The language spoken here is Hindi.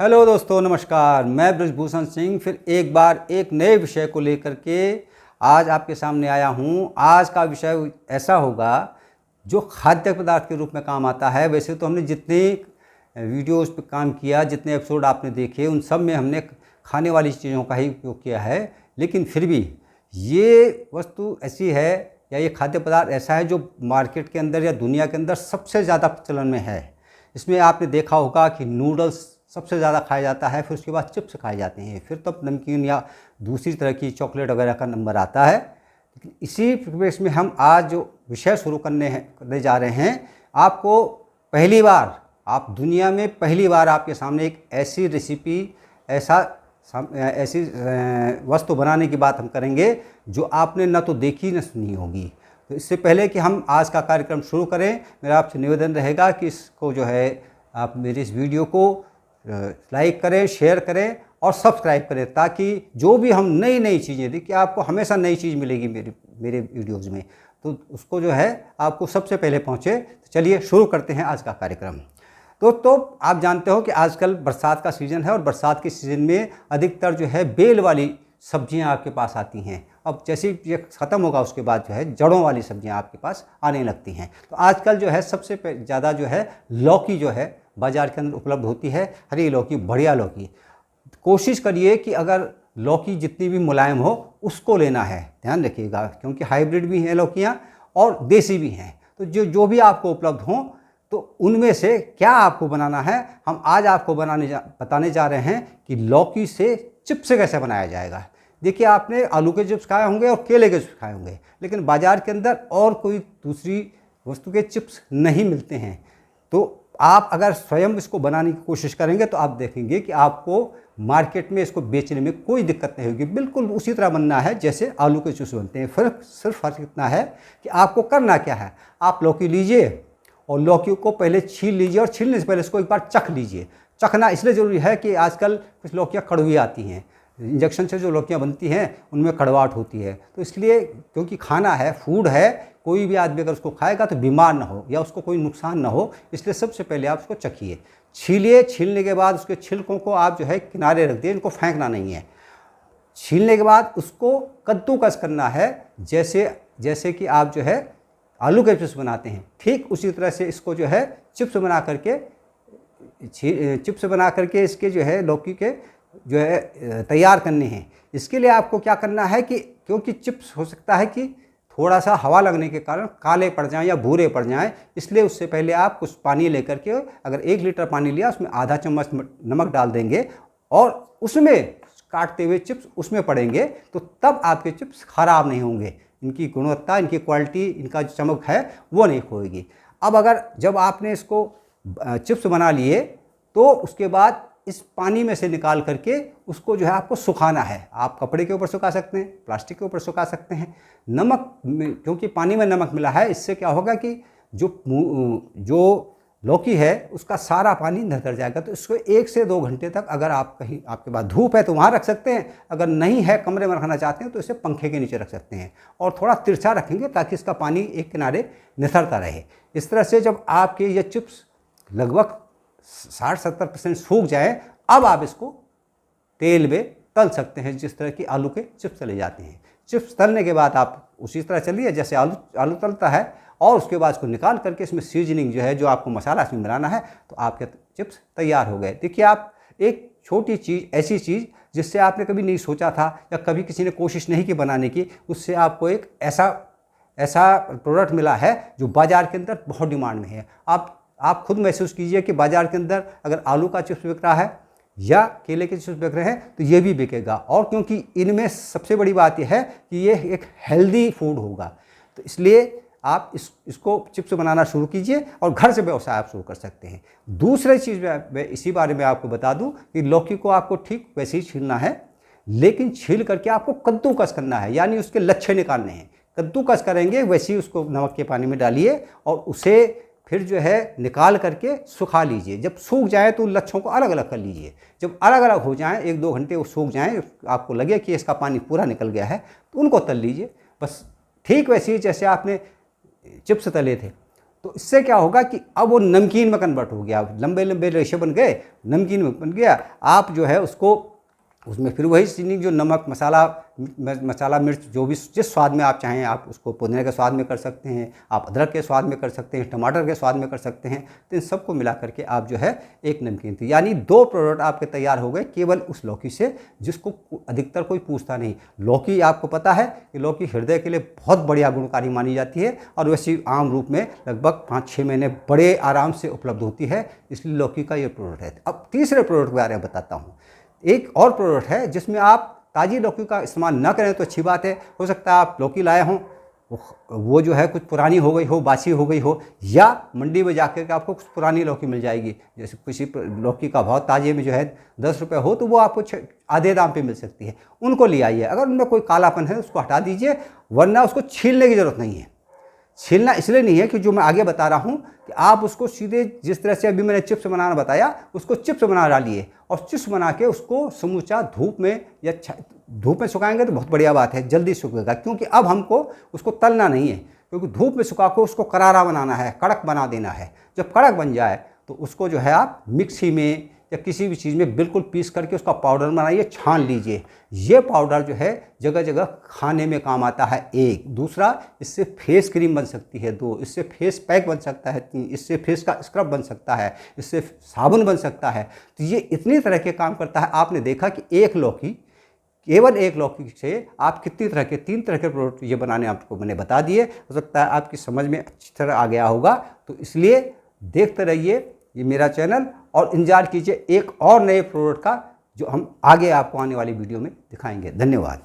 हेलो दोस्तों, नमस्कार। मैं ब्रजभूषण सिंह फिर एक बार एक नए विषय को लेकर के आज आपके सामने आया हूँ। आज का विषय ऐसा होगा जो खाद्य पदार्थ के रूप में काम आता है। वैसे तो हमने जितने वीडियोस पे काम किया, जितने एपिसोड आपने देखे, उन सब में हमने खाने वाली चीज़ों का ही उपयोग किया है, लेकिन फिर भी ये वस्तु ऐसी है या ये खाद्य पदार्थ ऐसा है जो मार्केट के अंदर या दुनिया के अंदर सबसे ज़्यादा प्रचलन में है। इसमें आपने देखा होगा कि नूडल्स सबसे ज़्यादा खाया जाता है, फिर उसके बाद चिप्स खाए जाते हैं, फिर तो नमकीन या दूसरी तरह की चॉकलेट वगैरह का नंबर आता है। लेकिन इसी परिवेश में हम आज जो विषय शुरू करने जा रहे हैं, आपको पहली बार, आप दुनिया में पहली बार आपके सामने एक ऐसी रेसिपी, ऐसी वस्तु बनाने की बात हम करेंगे जो आपने न तो देखी न सुनी होगी। तो इससे पहले कि हम आज का कार्यक्रम शुरू करें, मेरा आपसे निवेदन रहेगा कि इसको जो है आप मेरी इस वीडियो को लाइक करें, शेयर करें और सब्सक्राइब करें, ताकि जो भी हम नई नई चीज़ें, देखिए आपको हमेशा नई चीज़ मिलेगी मेरे वीडियोज़ में, तो उसको जो है आपको सबसे पहले पहुँचे। तो चलिए शुरू करते हैं आज का कार्यक्रम। तो आप जानते हो कि आजकल बरसात का सीज़न है और बरसात के सीज़न में अधिकतर जो है बेल वाली सब्जियां आपके पास आती हैं। अब जैसे ये ख़त्म होगा उसके बाद जो है जड़ों वाली सब्जियां आपके पास आने लगती हैं। तो आजकल जो है सबसे ज़्यादा जो है लौकी जो है बाज़ार के अंदर उपलब्ध होती है। हरी लौकी, बढ़िया लौकी। कोशिश करिए कि अगर लौकी जितनी भी मुलायम हो उसको लेना है, ध्यान रखिएगा, क्योंकि हाइब्रिड भी हैं लौकियाँ और देसी भी हैं। तो जो भी आपको उपलब्ध हों, तो उनमें से क्या आपको बनाना है, हम आज आपको बताने जा रहे हैं कि लौकी से चिप्स कैसे बनाया जाएगा। देखिए, आपने आलू के चिप्स खाए होंगे और केले के चिप्स खाए होंगे, लेकिन बाज़ार के अंदर और कोई दूसरी वस्तु के चिप्स नहीं मिलते हैं। तो आप अगर स्वयं इसको बनाने की कोशिश करेंगे तो आप देखेंगे कि आपको मार्केट में इसको बेचने में कोई दिक्कत नहीं होगी। बिल्कुल उसी तरह बनना है जैसे आलू के चिप्स बनते हैं। सिर्फ फर्क इतना है कि आपको करना क्या है। आप लौकी लीजिए और लौकी को पहले छील लीजिए और छीलने से पहले इसको एक बार चख लीजिए। चखना इसलिए ज़रूरी है कि आजकल कुछ लौकियाँ कड़वी आती हैं, इंजेक्शन से जो लौकियाँ बनती हैं उनमें कड़वाहट होती है। तो इसलिए, क्योंकि खाना है, फूड है, कोई भी आदमी अगर उसको खाएगा तो बीमार ना हो या उसको कोई नुकसान ना हो, इसलिए सबसे पहले आप उसको चखिए, छीलिए। छीलने के बाद उसके छिलकों को आप जो है किनारे रख दिए, इनको फेंकना नहीं है। छीलने के बाद उसको कद्दूकस करना है, जैसे कि आप जो है आलू के चिप्स बनाते हैं, ठीक उसी तरह से इसको जो है चिप्स बना करके इसके जो है लौकी के जो है तैयार करने हैं। इसके लिए आपको क्या करना है कि क्योंकि चिप्स हो सकता है कि थोड़ा सा हवा लगने के कारण काले पड़ जाएं या भूरे पड़ जाएं, इसलिए उससे पहले आप कुछ पानी लेकर के, अगर 1 लीटर पानी लिया उसमें आधा चम्मच नमक डाल देंगे और उसमें काटते हुए चिप्स उसमें पड़ेंगे, तो तब आपके चिप्स खराब नहीं होंगे। इनकी गुणवत्ता, इनकी क्वालिटी, इनका जो चमक है वो नहीं खोएगी। अब जब आपने इसको चिप्स बना लिए तो उसके बाद इस पानी में से निकाल करके उसको जो है आपको सुखाना है। आप कपड़े के ऊपर सुखा सकते हैं, प्लास्टिक के ऊपर सुखा सकते हैं। क्योंकि पानी में नमक मिला है, इससे क्या होगा कि जो लौकी है उसका सारा पानी नितर जाएगा। तो इसको 1 से 2 घंटे तक, अगर आप कहीं आपके पास धूप है तो वहाँ रख सकते हैं, अगर नहीं है, कमरे में रखना चाहते हैं, तो इसे पंखे के नीचे रख सकते हैं और थोड़ा तिरछा रखेंगे ताकि इसका पानी एक किनारे निथरता रहे। इस तरह से जब आपके ये चिप्स लगभग 60-70% सूख जाए, अब आप इसको तेल में तल सकते हैं, जिस तरह की आलू के चिप्स तले जाते हैं। चिप्स तलने के बाद आप उसी तरह चलिए जैसे आलू तलता है, और उसके बाद इसको निकाल करके इसमें सीजनिंग जो है, जो आपको मसाला इसमें बनाना है, तो आपके चिप्स तैयार हो गए। देखिए, आप एक छोटी चीज़, ऐसी चीज़ जिससे आपने कभी नहीं सोचा था या कभी किसी ने कोशिश नहीं की बनाने की, उससे आपको एक ऐसा प्रोडक्ट मिला है जो बाज़ार के अंदर बहुत डिमांड में है। आप खुद महसूस कीजिए कि बाज़ार के अंदर अगर आलू का चिप्स बिक रहा है या केले के चिप्स बिक रहे हैं तो ये भी बिकेगा। और क्योंकि इनमें सबसे बड़ी बात यह है कि ये एक हेल्दी फूड होगा, तो इसलिए आप इसको चिप्स बनाना शुरू कीजिए और घर से व्यवसाय आप शुरू कर सकते हैं। दूसरी चीज़ मैं इसी बारे में आपको बता दूं कि लौकी को आपको ठीक वैसे ही छीलना है, लेकिन छील करके आपको कद्दूकस करना है, यानी उसके लच्छे निकालने हैं। कद्दूकस करेंगे वैसे ही उसको नमक के पानी में डालिए और उसे फिर जो है निकाल करके सुखा लीजिए। जब सूख जाए तो लच्छों को अलग अलग कर लीजिए। जब अलग अलग हो जाएं, 1-2 घंटे वो सूख जाएं, आपको लगे कि इसका पानी पूरा निकल गया है, तो उनको तल लीजिए। बस ठीक वैसे ही जैसे आपने चिप्स तले थे, तो इससे क्या होगा कि अब वो नमकीन में कन्वर्ट हो गया, लंबे लंबे रेशे बन गए, नमकीन में बन गया। आप जो है उसको उसमें फिर वही चीनी जो नमक मसाला मिर्च जो भी जिस स्वाद में आप चाहें, आप उसको पुदीने के स्वाद में कर सकते हैं, आप अदरक के स्वाद में कर सकते हैं, टमाटर के स्वाद में कर सकते हैं। तो इन सबको मिला करके आप जो है एक नमकीन थी, यानी 2 प्रोडक्ट आपके तैयार हो गए केवल उस लौकी से, जिसको अधिकतर कोई पूछता नहीं। लौकी आपको पता है कि लौकी हृदय के लिए बहुत बढ़िया गुणकारी मानी जाती है और वैसी आम रूप में लगभग 5-6 महीने बड़े आराम से उपलब्ध होती है, इसलिए लौकी का ये प्रोडक्ट है। अब तीसरे प्रोडक्ट के बारे में बताता हूँ। एक और प्रोडक्ट है जिसमें आप ताज़ी लौकी का इस्तेमाल न करें तो अच्छी बात है। हो सकता है आप लौकी लाए हों, वो जो है कुछ पुरानी हो गई हो, बासी हो गई हो, या मंडी में जाकर के आपको कुछ पुरानी लौकी मिल जाएगी। जैसे किसी लौकी का भाव ताज़े में जो है 10 रुपये हो तो वो आपको आधे दाम पे मिल सकती है, उनको ले आइए। अगर उनमें कोई कालापन है उसको हटा दीजिए, वरना उसको छीलने की ज़रूरत नहीं है। छीलना इसलिए नहीं है कि जो मैं आगे बता रहा हूँ कि आप उसको सीधे जिस तरह से अभी मैंने चिप्स बनाना बताया, उसको चिप्स बना डालिए और चिप्स बना के उसको समूचा धूप में या धूप में सुखाएंगे तो बहुत बढ़िया बात है, जल्दी सूखेगा। क्योंकि अब हमको उसको तलना नहीं है, क्योंकि धूप में सुखा को उसको करारा बनाना है, कड़क बना देना है। जब कड़क बन जाए तो उसको जो है आप मिक्सी में या किसी भी चीज़ में बिल्कुल पीस करके उसका पाउडर बनाइए, छान लीजिए। ये पाउडर जो है जगह जगह खाने में काम आता है। एक दूसरा, इससे फेस क्रीम बन सकती है। 2, इससे फेस पैक बन सकता है। 3, इससे फेस का स्क्रब बन सकता है। इससे साबुन बन सकता है। तो ये इतनी तरह के काम करता है। आपने देखा कि केवल एक लौकी से आप कितनी तरह के 3 तरह के प्रोडक्ट ये बनाने आपको मैंने बता दिए। हो सकता है आपकी समझ में अच्छी तरह आ गया होगा। तो इसलिए देखते रहिए ये मेरा चैनल और इंतजार कीजिए एक और नए प्रोडक्ट का, जो हम आगे आपको आने वाली वीडियो में दिखाएंगे। धन्यवाद।